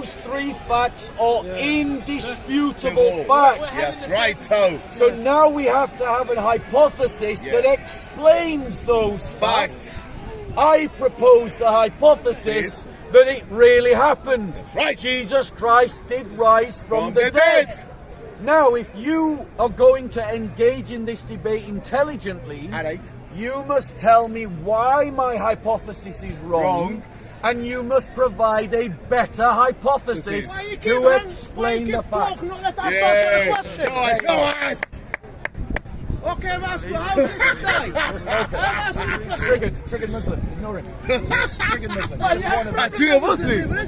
those three facts are indisputable facts. Yes, right, Toe. So now we have to have a hypothesis that explains those facts. I propose the hypothesis that it really happened. That's right. Jesus Christ did rise from the dead. Now, if you are going to engage in this debate intelligently, you must tell me why my hypothesis is wrong. And you must provide a better hypothesis to explain the facts. Show us. Okay, I'm asking, how did Jesus die? Triggered Muslim, ignore it. Triggered Muslim. Triggered Muslim?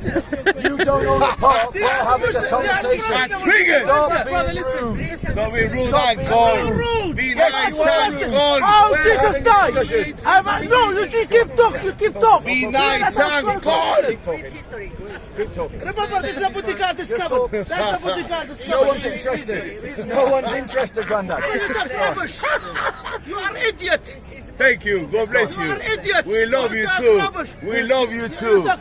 You don't know the part, we're having a conversation. Triggered! Stop being rude. Stop being rude and gone. Be nice and gone. How Jesus died? No, you just keep talking, Be nice and gone. Keep talking. Remember, this is a bodyguard discovered. That's a bodyguard discovered. No one's interested. No one's interested, Grandad. You are an idiot. Thank you. God bless you. You are an idiot. We love you too. We love you too. God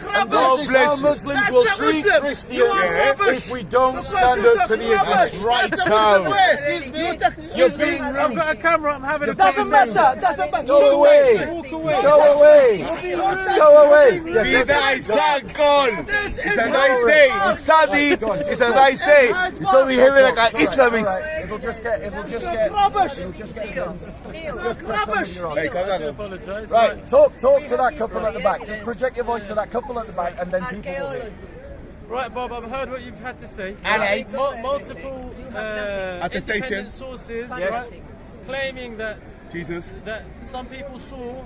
This is how bless you. Muslims will treat Christians if we don't stand up to the Islamists. Right now. Excuse me. You're being rude. I've got a camera. I'm having a Doesn't conversation. matter. Doesn't matter. Walk Go away. away. Go away. Go away. Be nice and gone. It's a nice day. It's sunny. It's a nice day. It's not behaving like an Islamist. It'll just get Rubbish. rubbish. Hey, come down. Right, talk to that couple at the back. Just project your voice to that couple at the back, and then people will hear. Right, Bob, I've heard what you've had to say. And Multiple independent sources, right, claiming that some people saw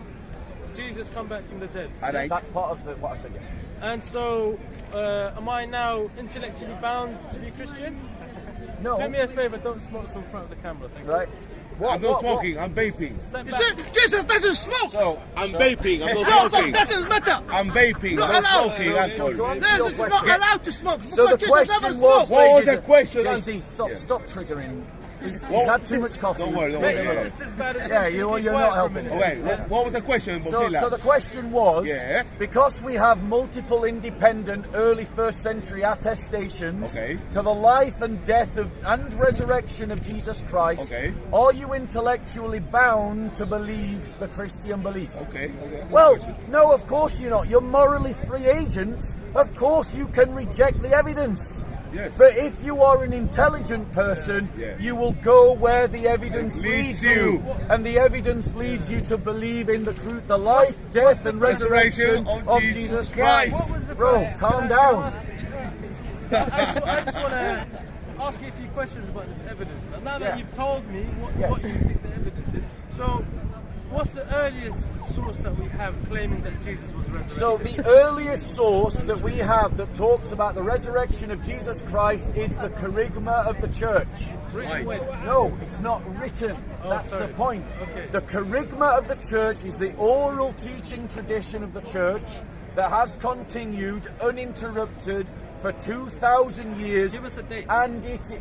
Jesus come back from the dead. That's part of what I said, yes. And so, am I now intellectually bound to be Christian? No. Do me a favour, don't smoke in front of the camera. Thank you. Right. I'm not smoking, I'm vaping. Jesus doesn't smoke. I'm vaping, I'm not smoking. Doesn't matter. I'm vaping, I'm not smoking, that's all. Jesus is not allowed to smoke. So the question was, what was the question? JC, stop triggering. He's had too much coffee. Don't worry. Just as bad as you're not helping. Wait, what was the question? So the question was, because we have multiple independent early 1st century attestations to the life and death and resurrection of Jesus Christ, are you intellectually bound to believe the Christian belief? Well, no, of course you're not. You're morally free agents. Of course you can reject the evidence. Yes. But if you are an intelligent person, you will go where the evidence leads you. And the evidence leads you to believe in the truth, the life, death and resurrection of Jesus Christ. Bro, calm down. I just want to ask you a few questions about this evidence. Now that you've told me what you think the evidence is, so what's the earliest source that we have claiming that Jesus was resurrected? So the earliest source that we have that talks about the resurrection of Jesus Christ is the Kerygma of the Church. Written when? No, it's not written. That's the point. The Kerygma of the Church is the oral teaching tradition of the Church that has continued uninterrupted for 2,000 years. Give us a date. And it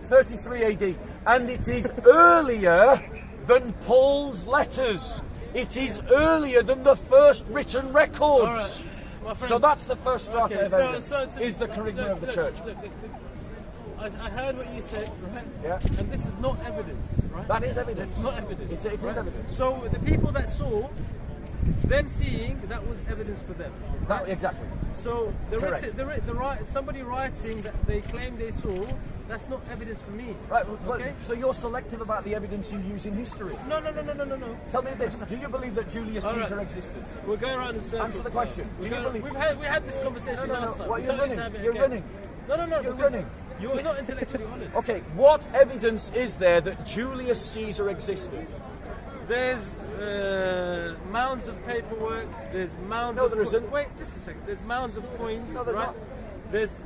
33 AD. And it is earlier than Paul's letters. It is earlier than the first written records. Right. So that's the first start of evidence, is the Kerygma of the Church. I heard what you said, right? Yeah. And this is not evidence, right? That is evidence. It's not evidence. It is evidence. So the people that saw, them seeing, that was evidence for them. That, exactly. So somebody writing that they claim they saw, that's not evidence for me. Right, okay? So you're selective about the evidence you use in history. No. Tell me this, do you believe that Julius Caesar existed? We're going around in circles. Answer the question. Do you believe? We had this conversation last time. What, you're running. You're running. No. You're running. You're not intellectually honest. Okay, what evidence is there that Julius Caesar existed? There's mounds of paperwork. There's mounds. No, there isn't. Wait, just a second. There's mounds of coins. No, there's right? not. There's.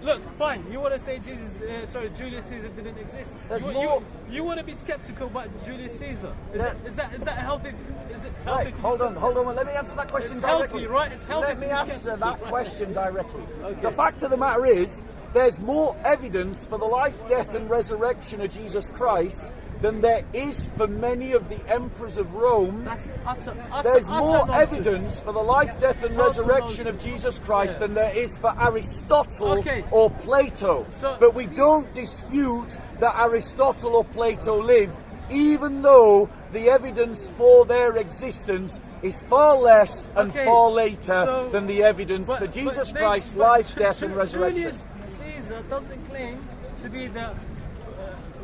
Look, fine. You want to say Julius Caesar didn't exist? There's more. You want to be skeptical about Julius Caesar? Is that a healthy? Is it healthy? Right, hold on. Let me answer that question It's directly. healthy, right? It's healthy. Let me answer that question directly. Okay. The fact of the matter is, there's more evidence for the life, death, and resurrection of Jesus Christ than there is for many of the emperors of Rome. That's utter There's utter more nonsense. evidence for the life, death, and Total resurrection of nonsense. Jesus Christ Yeah. than there is for Aristotle Okay. or Plato. So- but we don't dispute that Aristotle or Plato lived, even though the evidence for their existence is far less and Okay, far later so- than the evidence for Jesus Christ's life, death, and resurrection. Julius Caesar doesn't claim to be the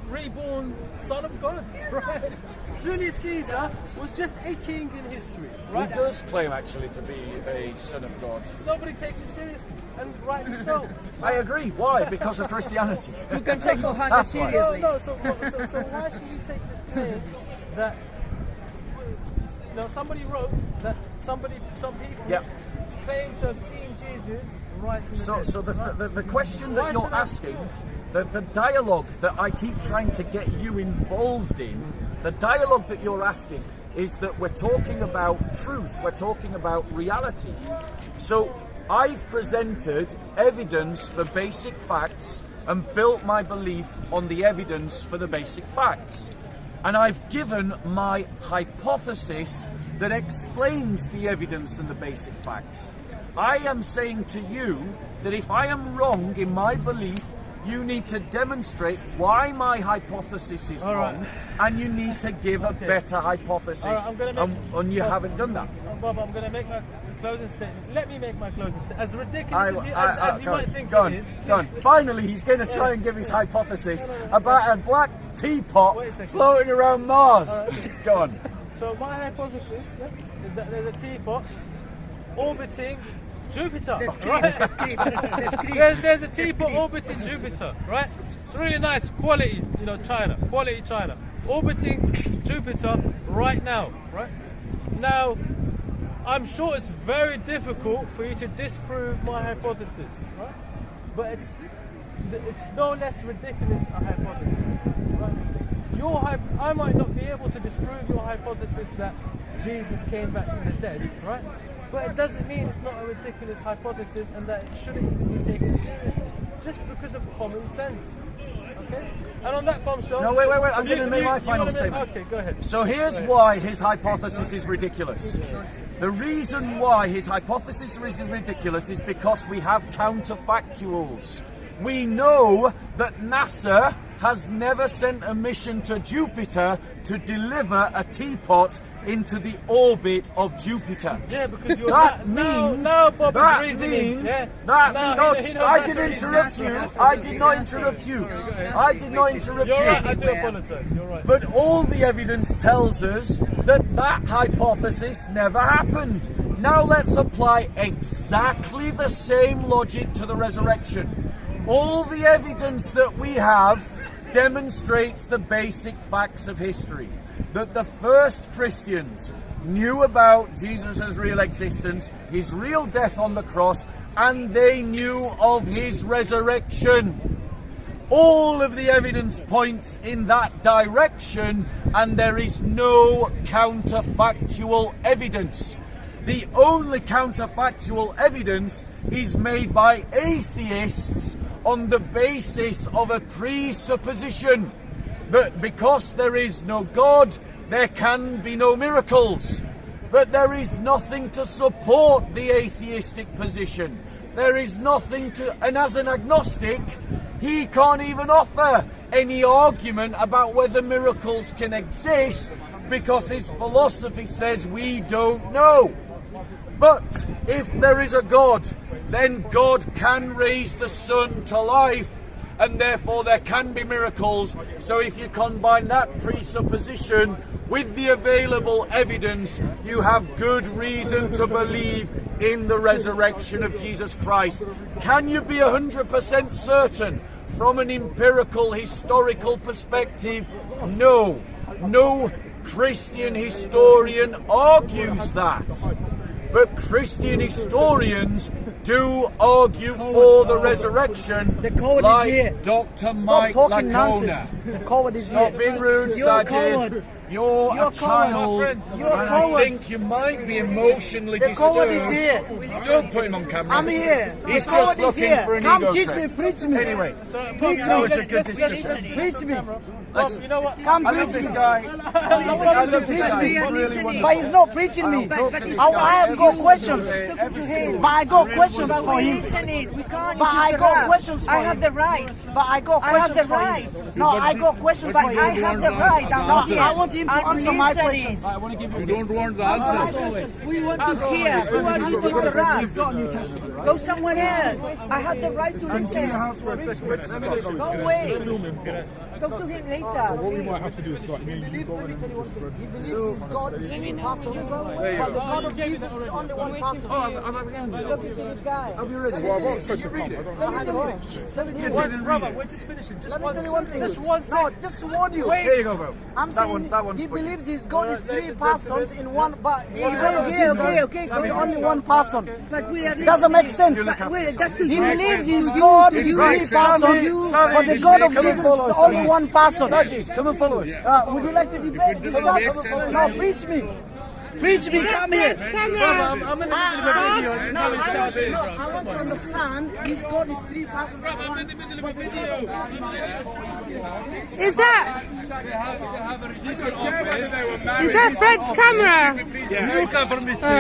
reborn son of God, right? Julius Caesar was just a king in history, right? He does claim actually to be a son of God. Nobody takes it seriously, and rightly so. I agree. Why? Because of Christianity. You can take Ohana That's why. seriously. No, so why should we take this claim that somebody wrote that some people Yep. claim to have seen Jesus rise from the dead? So the question that Why you're should I- asking, the dialogue that I keep trying to get you involved in, the dialogue that you're asking is that we're talking about truth, we're talking about reality. So I've presented evidence for basic facts and built my belief on the evidence for the basic facts. And I've given my hypothesis that explains the evidence and the basic facts. I am saying to you that if I am wrong in my belief, you need to demonstrate why my hypothesis is All right. wrong, and you need to give a better hypothesis. All right, I'm gonna make- and you haven't done that. Bob, I'm going to make my closing statement. Let me make my closing statement. As ridiculous as you go might on, think go on, it is. go on. Finally, he's going to try and give his hypothesis about a black teapot Wait a second. floating around Mars. Go on. So my hypothesis is that there's a teapot orbiting Jupiter. That's clean. Right? That's clean. That's clean. There's a teapot orbiting Jupiter, right? It's really nice quality, quality China, orbiting Jupiter right now, right? Now, I'm sure it's very difficult for you to disprove my hypothesis, right? But it's no less ridiculous a hypothesis, right? I might not be able to disprove your hypothesis that Jesus came back from the dead, right? But it doesn't mean it's not a ridiculous hypothesis and that it shouldn't even be taken seriously, just because of common sense. Okay? And on that bombshell... No, wait. I'm going to make my final statement. Okay, go ahead. So here's why his hypothesis is ridiculous. The reason why his hypothesis is ridiculous is because we have counterfactuals. We know that NASA has never sent a mission to Jupiter to deliver a teapot into the orbit of Jupiter. Yeah, because you're that now Bob that is reasoning. means Yeah. that Now means he knows I how to didn't reason. interrupt you. I did not interrupt you. I did not interrupt You're you. right, I do apologise. You're right. But all the evidence tells us that that hypothesis never happened. Now let's apply exactly the same logic to the resurrection. All the evidence that we have demonstrates the basic facts of history. That the first Christians knew about Jesus' real existence, his real death on the cross, and they knew of his resurrection. All of the evidence points in that direction, and there is no counterfactual evidence. The only counterfactual evidence is made by atheists on the basis of a presupposition that because there is no God, there can be no miracles. But there is nothing to support the atheistic position. There is nothing to, and as an agnostic, he can't even offer any argument about whether miracles can exist because his philosophy says we don't know. But if there is a God, then God can raise the sun to life, and therefore there can be miracles. So if you combine that presupposition with the available evidence, you have good reason to believe in the resurrection of Jesus Christ. Can you be 100% certain from an empirical, historical perspective? No. No Christian historian argues that. But Christian historians do argue for the resurrection, The coward like is here. Dr. Stop Mike talking Lacona. nonsense. The coward is Stop here. being rude, You're a Sergeant. coward. You're a child, You're a and coward. I think you might be emotionally The coward disturbed. is here. Don't put him on camera. I'm here. He's The coward just is looking here. for an Come ego teach trip. me, preach me. Anyway, Preach that me. was a good discussion. Preach me. You know what? Come I love preach this me. guy. I love this guy. He's really wonderful. But he's not preaching me. I have got questions. But I got questions for him. But I got questions for him. I have the right. But I got I have questions the for right. him. No, I got questions But for him. I have the right. No, I want him to answer my questions. I want to give you. You don't want the answers. We want to hear. Who are you to interrupt? Go somewhere else. I have the right to listen. Go away. Talk to him later. What we might have to do is start me and you going into He believes his God is three persons, but the God of Jesus is only one person. Look at this guy. Have you read it? Well, I won't to come. I don't Brother, we're just finishing. Just Let me tell you one thing. Just one No, second. just to warn you. Here you go, bro. I'm That saying one's he for you. believes his God is three persons in one, but Okay. there's only one person. But we are Doesn't make sense. Wait, just to He believes his God is three persons, but the God of Jesus is only one person. Saji, come and follow us. Would you like to debate, discuss? No, preach me. Preach me, come here. I'm in the middle of a video and No, you come and shout it. I want to understand his God is three persons in one. Is that Fred's camera? You cover me. Alright.